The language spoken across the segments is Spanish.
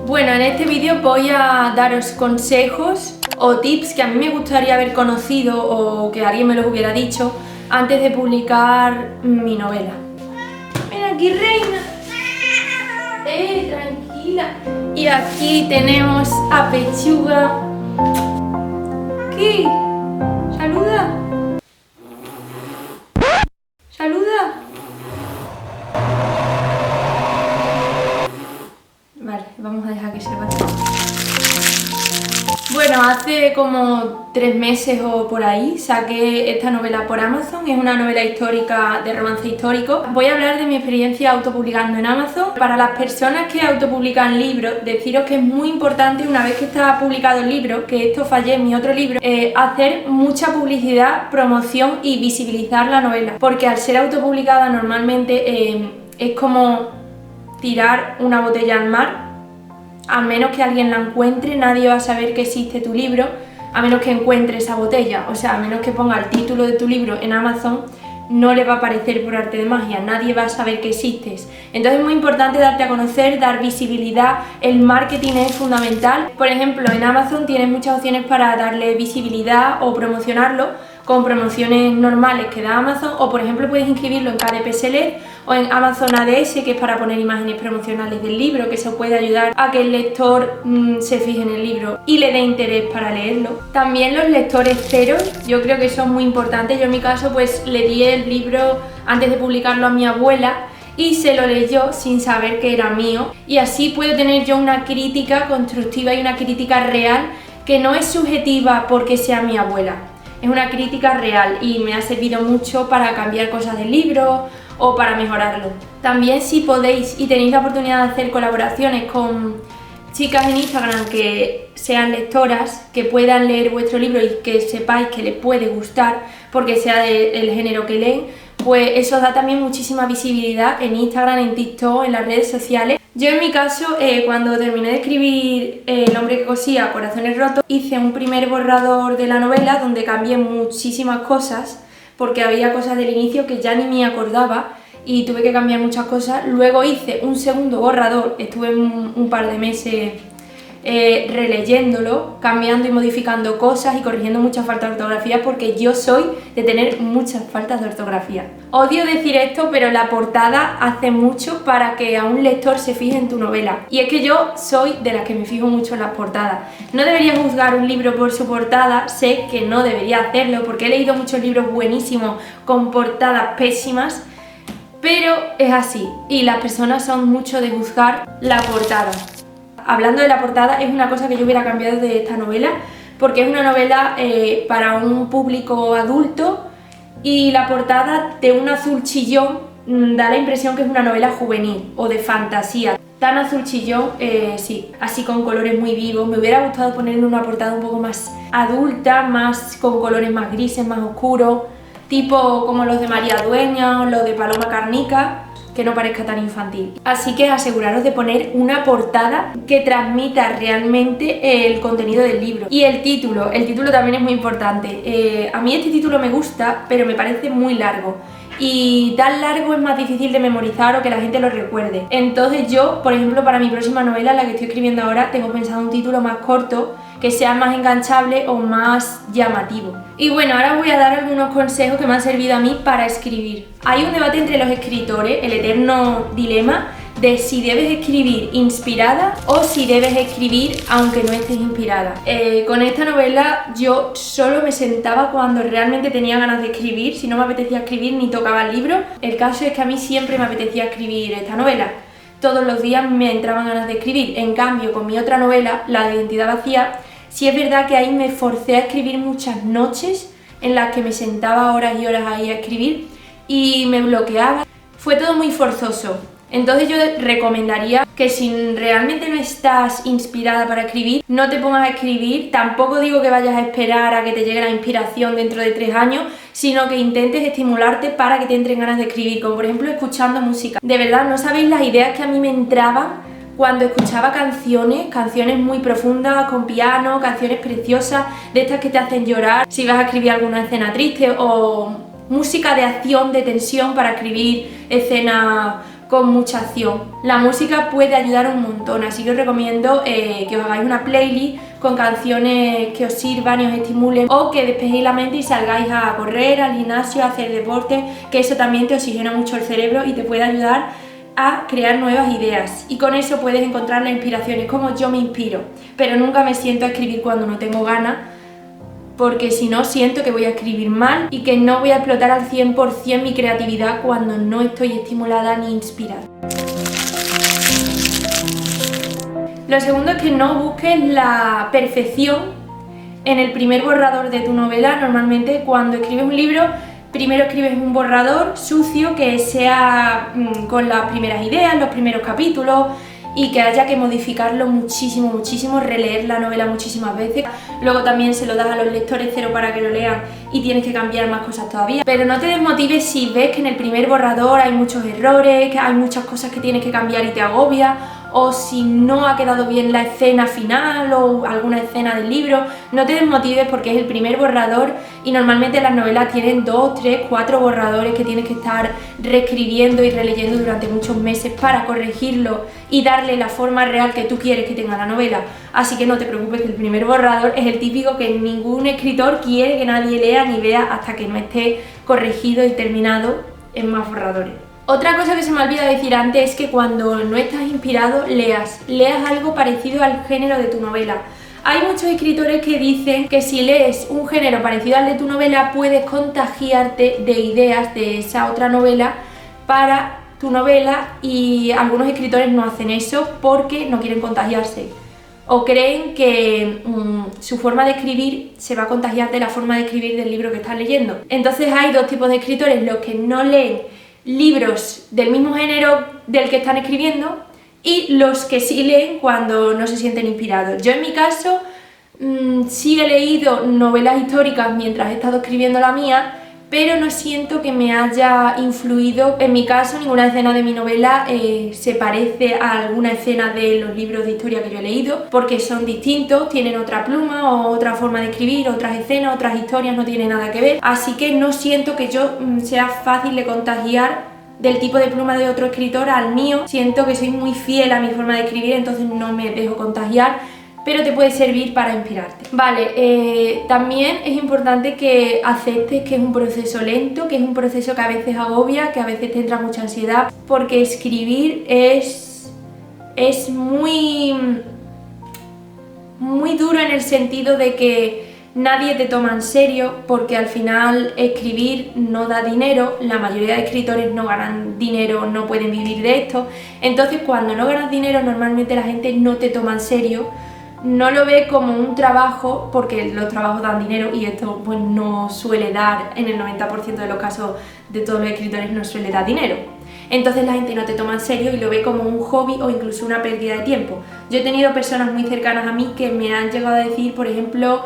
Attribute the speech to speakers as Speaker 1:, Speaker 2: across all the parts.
Speaker 1: Bueno, en este vídeo voy a daros consejos o tips que a mí me gustaría haber conocido o que alguien me los hubiera dicho antes de publicar mi novela. Ven aquí, reina. Tranquila. Y aquí tenemos a Pechuga. ¿Qué? Saluda. Saluda. Vale, vamos a dejar que se vaya. Bueno, hace como 3 meses o por ahí saqué esta novela por Amazon. Es una novela histórica de romance histórico. Voy a hablar de mi experiencia autopublicando en Amazon. Para las personas que autopublican libros, deciros que es muy importante, una vez que está publicado el libro, que esto fallé en mi otro libro, hacer mucha publicidad, promoción y visibilizar la novela. Porque al ser autopublicada normalmente es como tirar una botella al mar. A menos que alguien la encuentre, nadie va a saber que existe tu libro, a menos que encuentre esa botella. O sea, a menos que ponga el título de tu libro en Amazon, no le va a aparecer por arte de magia, nadie va a saber que existes. Entonces es muy importante darte a conocer, dar visibilidad, el marketing es fundamental. Por ejemplo, en Amazon tienes muchas opciones para darle visibilidad o promocionarlo, con promociones normales que da Amazon, o por ejemplo puedes inscribirlo en KDP Select o en Amazon ADS, que es para poner imágenes promocionales del libro, que eso puede ayudar a que el lector se fije en el libro y le dé interés para leerlo. También los lectores ceros, yo creo que son muy importantes. Yo en mi caso pues le di el libro antes de publicarlo a mi abuela y se lo leyó sin saber que era mío, y así puedo tener yo una crítica constructiva y una crítica real que no es subjetiva porque sea mi abuela. Es una crítica real y me ha servido mucho para cambiar cosas del libro o para mejorarlo. También, si podéis y tenéis la oportunidad de hacer colaboraciones con chicas en Instagram que sean lectoras, que puedan leer vuestro libro y que sepáis que les puede gustar porque sea del género que leen, pues eso da también muchísima visibilidad en Instagram, en TikTok, en las redes sociales. Yo en mi caso, cuando terminé de escribir El hombre que cosía corazones rotos, hice un primer borrador de la novela donde cambié muchísimas cosas porque había cosas del inicio que ya ni me acordaba y tuve que cambiar muchas cosas. Luego hice un segundo borrador, estuve un par de meses releyéndolo, cambiando y modificando cosas y corrigiendo muchas faltas de ortografía, porque yo soy de tener muchas faltas de ortografía. Odio decir esto, pero la portada hace mucho para que a un lector se fije en tu novela, y es que yo soy de las que me fijo mucho en las portadas. No debería juzgar un libro por su portada, sé que no debería hacerlo porque he leído muchos libros buenísimos con portadas pésimas, pero es así y las personas son mucho de juzgar la portada. Hablando de la portada, es una cosa que yo hubiera cambiado de esta novela porque es una novela para un público adulto, y la portada de un azul chillón da la impresión que es una novela juvenil o de fantasía. Tan azul chillón, sí, así con colores muy vivos. Me hubiera gustado ponerle una portada un poco más adulta, más con colores más grises, más oscuros, tipo como los de María Dueña o los de Paloma Carnica, que no parezca tan infantil. Así que aseguraros de poner una portada que transmita realmente el contenido del libro. Y el título también es muy importante. A mí este título me gusta, pero me parece muy largo. Y tan largo es más difícil de memorizar o que la gente lo recuerde. Entonces yo, por ejemplo, para mi próxima novela, la que estoy escribiendo ahora, tengo pensado un título más corto, que sea más enganchable o más llamativo. Y bueno, ahora voy a dar algunos consejos que me han servido a mí para escribir. Hay un debate entre los escritores, el eterno dilema de si debes escribir inspirada o si debes escribir aunque no estés inspirada. Con esta novela yo solo me sentaba cuando realmente tenía ganas de escribir. Si no me apetecía escribir, ni tocaba el libro. El caso es que a mí siempre me apetecía escribir esta novela. Todos los días me entraban ganas de escribir. En cambio, con mi otra novela, La de identidad vacía, sí es verdad que ahí me forcé a escribir muchas noches en las que me sentaba horas y horas ahí a escribir y me bloqueaba. Fue todo muy forzoso. Entonces yo recomendaría que si realmente no estás inspirada para escribir, no te pongas a escribir. Tampoco digo que vayas a esperar a que te llegue la inspiración dentro de 3 años, sino que intentes estimularte para que te entren ganas de escribir, como por ejemplo escuchando música. De verdad, no sabéis las ideas que a mí me entraban cuando escuchaba canciones muy profundas, con piano, canciones preciosas, de estas que te hacen llorar si vas a escribir alguna escena triste, o música de acción, de tensión para escribir escenas con mucha acción. La música puede ayudar un montón, así que os recomiendo que os hagáis una playlist con canciones que os sirvan y os estimulen, o que despejéis la mente y salgáis a correr, al gimnasio, a hacer deporte, que eso también te oxigena mucho el cerebro y te puede ayudar a crear nuevas ideas, y con eso puedes encontrar la inspiración. Es como yo me inspiro, pero nunca me siento a escribir cuando no tengo ganas, porque si no siento que voy a escribir mal y que no voy a explotar al 100% mi creatividad cuando no estoy estimulada ni inspirada. Lo segundo es que no busques la perfección en el primer borrador de tu novela. Normalmente cuando escribes un libro, primero escribes un borrador sucio que sea con las primeras ideas, los primeros capítulos, y que haya que modificarlo muchísimo, releer la novela muchísimas veces. Luego también se lo das a los lectores cero para que lo lean y tienes que cambiar más cosas todavía. Pero no te desmotives si ves que en el primer borrador hay muchos errores, que hay muchas cosas que tienes que cambiar y te agobia, o si no ha quedado bien la escena final o alguna escena del libro. No te desmotives porque es el primer borrador y normalmente las novelas tienen 2, 3, 4 borradores que tienes que estar reescribiendo y releyendo durante muchos meses para corregirlo y darle la forma real que tú quieres que tenga la novela. Así que no te preocupes, que el primer borrador es el típico que ningún escritor quiere que nadie lea ni vea hasta que no esté corregido y terminado en más borradores. Otra cosa que se me olvidó decir antes es que cuando no estás inspirado, leas algo parecido al género de tu novela. Hay muchos escritores que dicen que si lees un género parecido al de tu novela, puedes contagiarte de ideas de esa otra novela para tu novela, y algunos escritores no hacen eso porque no quieren contagiarse, o creen que su forma de escribir se va a contagiar de la forma de escribir del libro que están leyendo. Entonces hay dos tipos de escritores: los que no leen libros del mismo género del que están escribiendo, y los que sí leen cuando no se sienten inspirados. Yo en mi caso sí he leído novelas históricas mientras he estado escribiendo la mía, pero no siento que me haya influido. En mi caso, ninguna escena de mi novela se parece a alguna escena de los libros de historia que yo he leído, porque son distintos, tienen otra pluma o otra forma de escribir, otras escenas, otras historias, no tiene nada que ver. Así que no siento que yo sea fácil de contagiar del tipo de pluma de otro escritor al mío. Siento que soy muy fiel a mi forma de escribir, entonces no me dejo contagiar, pero te puede servir para inspirarte. Vale, también es importante que aceptes que es un proceso lento, que es un proceso que a veces agobia, que a veces te entra mucha ansiedad, porque escribir es muy duro en el sentido de que nadie te toma en serio, porque al final escribir no da dinero, la mayoría de escritores no ganan dinero, no pueden vivir de esto. Entonces cuando no ganas dinero, normalmente la gente no te toma en serio, no lo ve como un trabajo, porque los trabajos dan dinero y esto pues no suele dar, en el 90% de los casos de todos los escritores no suele dar dinero. Entonces la gente no te toma en serio y lo ve como un hobby o incluso una pérdida de tiempo. Yo he tenido personas muy cercanas a mí que me han llegado a decir, por ejemplo,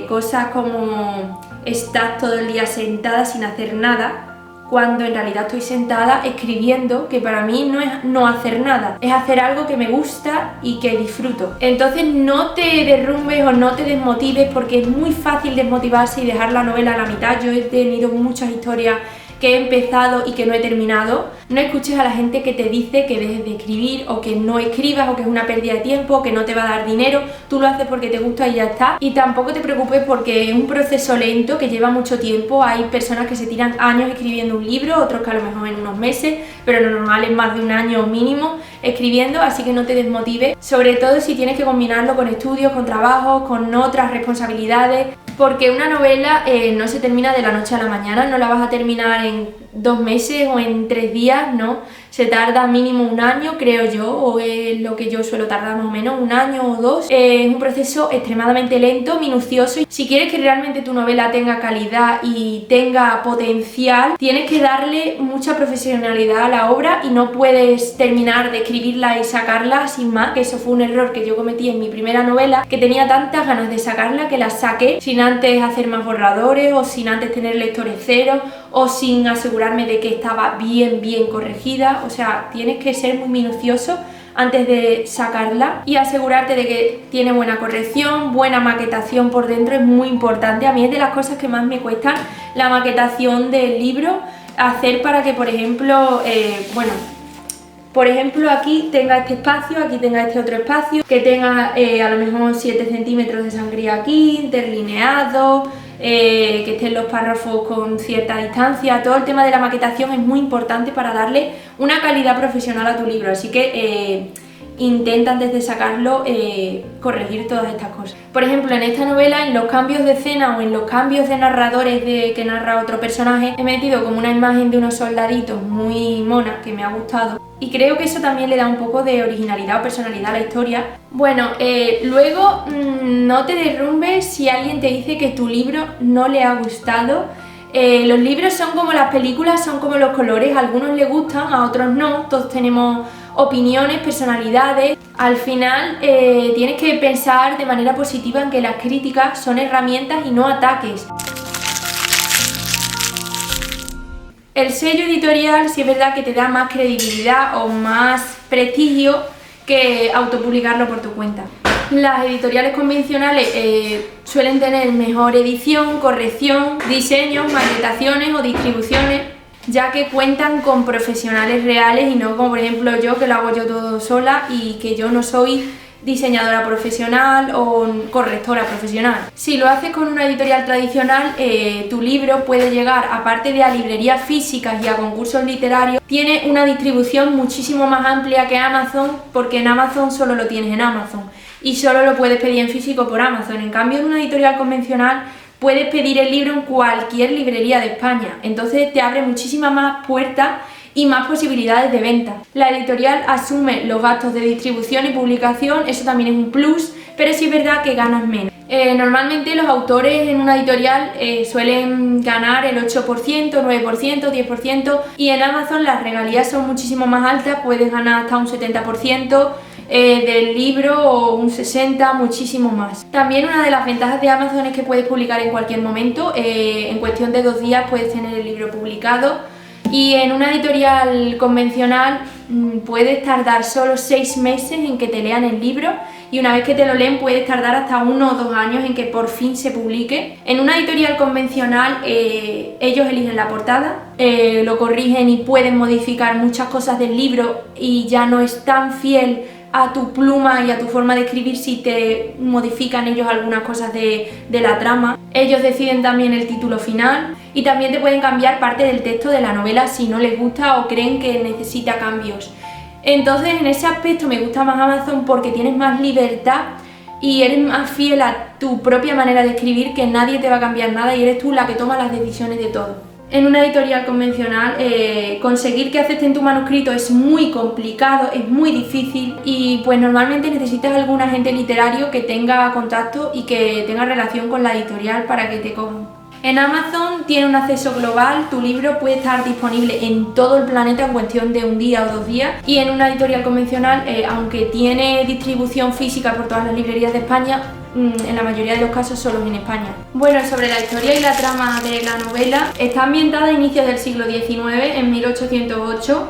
Speaker 1: cosas como: estás todo el día sentada sin hacer nada, cuando en realidad estoy sentada escribiendo, que para mí no es no hacer nada, es hacer algo que me gusta y que disfruto. Entonces no te derrumbes o no te desmotives, porque es muy fácil desmotivarse y dejar la novela a la mitad. Yo he tenido muchas historias que he empezado y que no he terminado. No escuches a la gente que te dice que dejes de escribir, o que no escribas, o que es una pérdida de tiempo, o que no te va a dar dinero. Tú lo haces porque te gusta y ya está. Y tampoco te preocupes porque es un proceso lento que lleva mucho tiempo. Hay personas que se tiran años escribiendo un libro, otros que a lo mejor en unos meses, pero lo normal es más de un año mínimo escribiendo, así que no te desmotives, sobre todo si tienes que combinarlo con estudios, con trabajos, con otras responsabilidades, porque una novela no se termina de la noche a la mañana, no la vas a terminar en 2 meses o en 3 días, no, se tarda mínimo un año, creo yo, o es lo que yo suelo tardar más o menos, 1 año o 2. Es un proceso extremadamente lento, minucioso. Si quieres que realmente tu novela tenga calidad y tenga potencial, tienes que darle mucha profesionalidad a la obra y no puedes terminar de escribirla y sacarla sin más, que eso fue un error que yo cometí en mi primera novela, que tenía tantas ganas de sacarla que la saqué sin antes hacer más borradores, o sin antes tener lectores cero, o sin asegurarme de que estaba bien corregida. O sea, tienes que ser muy minucioso antes de sacarla y asegurarte de que tiene buena corrección, buena maquetación por dentro, es muy importante. A mí es de las cosas que más me cuestan, la maquetación del libro, hacer para que, por ejemplo, Por ejemplo, aquí tenga este espacio, aquí tenga este otro espacio, que tenga a lo mejor 7 centímetros de sangría aquí, interlineado, que estén los párrafos con cierta distancia. Todo el tema de la maquetación es muy importante para darle una calidad profesional a tu libro, así que intenta antes de sacarlo corregir todas estas cosas. Por ejemplo, en esta novela, en los cambios de escena o en los cambios de narradores que narra otro personaje, he metido como una imagen de unos soldaditos muy mona que me ha gustado y creo que eso también le da un poco de originalidad o personalidad a la historia. Bueno, luego no te derrumbes si alguien te dice que tu libro no le ha gustado. Los libros son como las películas, son como los colores, a algunos les gustan, a otros no, todos tenemos opiniones, personalidades. Al final tienes que pensar de manera positiva en que las críticas son herramientas y no ataques. El sello editorial sí es verdad que te da más credibilidad o más prestigio que autopublicarlo por tu cuenta. Las editoriales convencionales suelen tener mejor edición, corrección, diseños, maquetaciones o distribuciones, ya que cuentan con profesionales reales y no como por ejemplo yo, que lo hago yo todo sola y que yo no soy diseñadora profesional o correctora profesional. Si lo haces con una editorial tradicional, tu libro puede llegar, aparte de a librerías físicas y a concursos literarios, tiene una distribución muchísimo más amplia que Amazon, porque en Amazon solo lo tienes en Amazon y solo lo puedes pedir en físico por Amazon. En cambio, en una editorial convencional puedes pedir el libro en cualquier librería de España, entonces te abre muchísimas más puertas y más posibilidades de venta. La editorial asume los gastos de distribución y publicación, eso también es un plus, pero sí es verdad que ganas menos. Normalmente los autores en una editorial suelen ganar el 8%, 9%, 10% y en Amazon las regalías son muchísimo más altas, puedes ganar hasta un 70% del libro o un 60%, muchísimo más. También una de las ventajas de Amazon es que puedes publicar en cualquier momento, en cuestión de 2 días puedes tener el libro publicado. Y en una editorial convencional puedes tardar solo 6 meses en que te lean el libro y una vez que te lo leen puedes tardar hasta 1 o 2 años en que por fin se publique. En una editorial convencional ellos eligen la portada, lo corrigen y pueden modificar muchas cosas del libro y ya no es tan fiel a tu pluma y a tu forma de escribir si te modifican ellos algunas cosas de la trama. Ellos deciden también el título final y también te pueden cambiar parte del texto de la novela si no les gusta o creen que necesita cambios. Entonces en ese aspecto me gusta más Amazon porque tienes más libertad y eres más fiel a tu propia manera de escribir, que nadie te va a cambiar nada y eres tú la que toma las decisiones de todo. En una editorial convencional conseguir que acepten tu manuscrito es muy complicado, es muy difícil y pues normalmente necesitas algún agente literario que tenga contacto y que tenga relación con la editorial para que te cojan. En Amazon tiene un acceso global, tu libro puede estar disponible en todo el planeta en cuestión de 1 día o 2 días y en una editorial convencional, aunque tiene distribución física por todas las librerías de España, en la mayoría de los casos solo en España. Bueno, sobre la historia y la trama de la novela, está ambientada a inicios del siglo XIX, en 1808,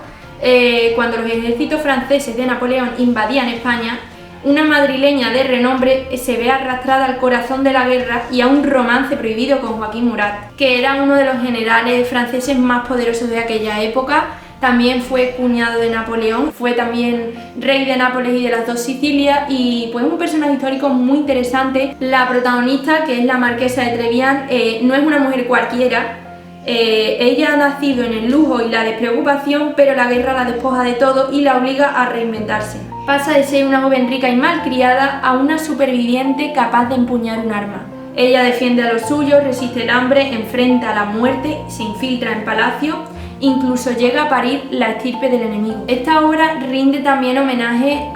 Speaker 1: cuando los ejércitos franceses de Napoleón invadían España. Una madrileña de renombre se ve arrastrada al corazón de la guerra y a un romance prohibido con Joaquín Murat, que era uno de los generales franceses más poderosos de aquella época. También fue cuñado de Napoleón, fue también rey de Nápoles y de las 2 Sicilias y pues un personaje histórico muy interesante. La protagonista, que es la marquesa de Trevian, no es una mujer cualquiera. Ella ha nacido en el lujo y la despreocupación, pero la guerra la despoja de todo y la obliga a reinventarse. Pasa de ser una joven rica y malcriada a una superviviente capaz de empuñar un arma. Ella defiende a los suyos, resiste el hambre, enfrenta a la muerte, se infiltra en palacio, incluso llega a parir la estirpe del enemigo. Esta obra rinde también homenaje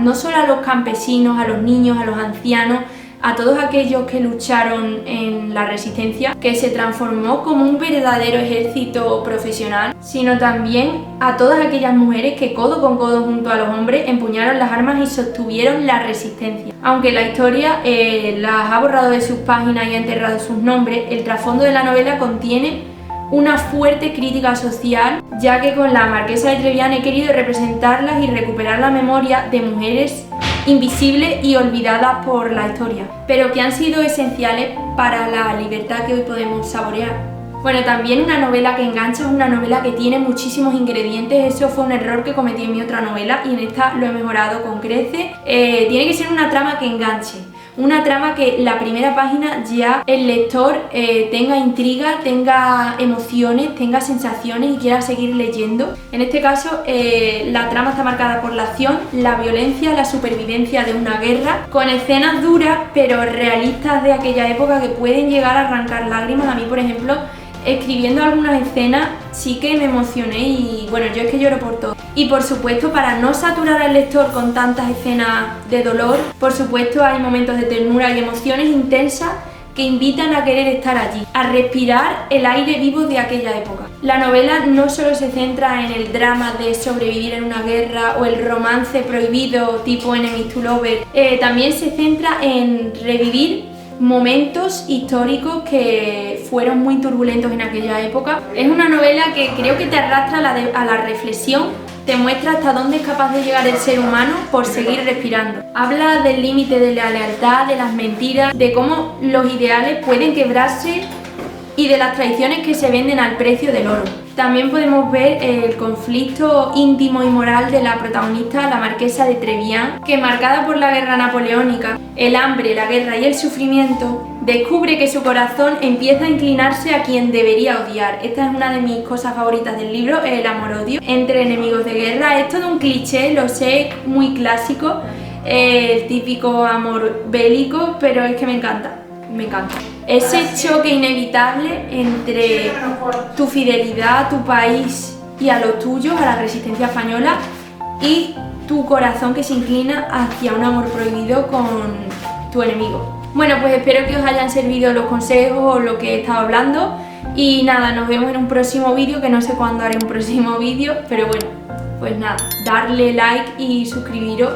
Speaker 1: no solo a los campesinos, a los niños, a los ancianos, a todos aquellos que lucharon en la resistencia, que se transformó como un verdadero ejército profesional, sino también a todas aquellas mujeres que codo con codo junto a los hombres empuñaron las armas y sostuvieron la resistencia. Aunque la historia las ha borrado de sus páginas y ha enterrado sus nombres, el trasfondo de la novela contiene una fuerte crítica social, ya que con la marquesa de Trevian he querido representarlas y recuperar la memoria de mujeres invisibles y olvidadas por la historia, pero que han sido esenciales para la libertad que hoy podemos saborear. Bueno, también una novela que engancha es una novela que tiene muchísimos ingredientes. Eso fue un error que cometí en mi otra novela y en esta lo he mejorado con creces. Tiene que ser una trama que enganche. Una trama que la primera página ya el lector tenga intriga, tenga emociones, tenga sensaciones y quiera seguir leyendo. En este caso la trama está marcada por la acción, la violencia, la supervivencia de una guerra, con escenas duras pero realistas de aquella época que pueden llegar a arrancar lágrimas. A mí, por ejemplo, escribiendo algunas escenas sí que me emocioné y bueno, yo es que lloro por todo. Y por supuesto, para no saturar al lector con tantas escenas de dolor, por supuesto hay momentos de ternura y emociones intensas que invitan a querer estar allí, a respirar el aire vivo de aquella época. La novela no solo se centra en el drama de sobrevivir en una guerra o el romance prohibido tipo Enemies to Lovers, también se centra en revivir momentos históricos que fueron muy turbulentos en aquella época. Es una novela que creo que te arrastra a la reflexión, te muestra hasta dónde es capaz de llegar el ser humano por seguir respirando. Habla del límite de la lealtad, de las mentiras, de cómo los ideales pueden quebrarse y de las traiciones que se venden al precio del oro. También podemos ver el conflicto íntimo y moral de la protagonista, la marquesa de Trevián, que marcada por la guerra napoleónica, el hambre, la guerra y el sufrimiento, descubre que su corazón empieza a inclinarse a quien debería odiar. Esta es una de mis cosas favoritas del libro, el amor-odio entre enemigos de guerra. Es todo un cliché, lo sé, muy clásico, el típico amor bélico, pero es que me encanta. Me encanta. Ese choque inevitable entre tu fidelidad a tu país y a los tuyos, a la resistencia española, y tu corazón que se inclina hacia un amor prohibido con tu enemigo. Bueno, pues espero que os hayan servido los consejos o lo que he estado hablando y nada, nos vemos en un próximo vídeo, que no sé cuándo haré un próximo vídeo, pero bueno, pues nada, darle like y suscribiros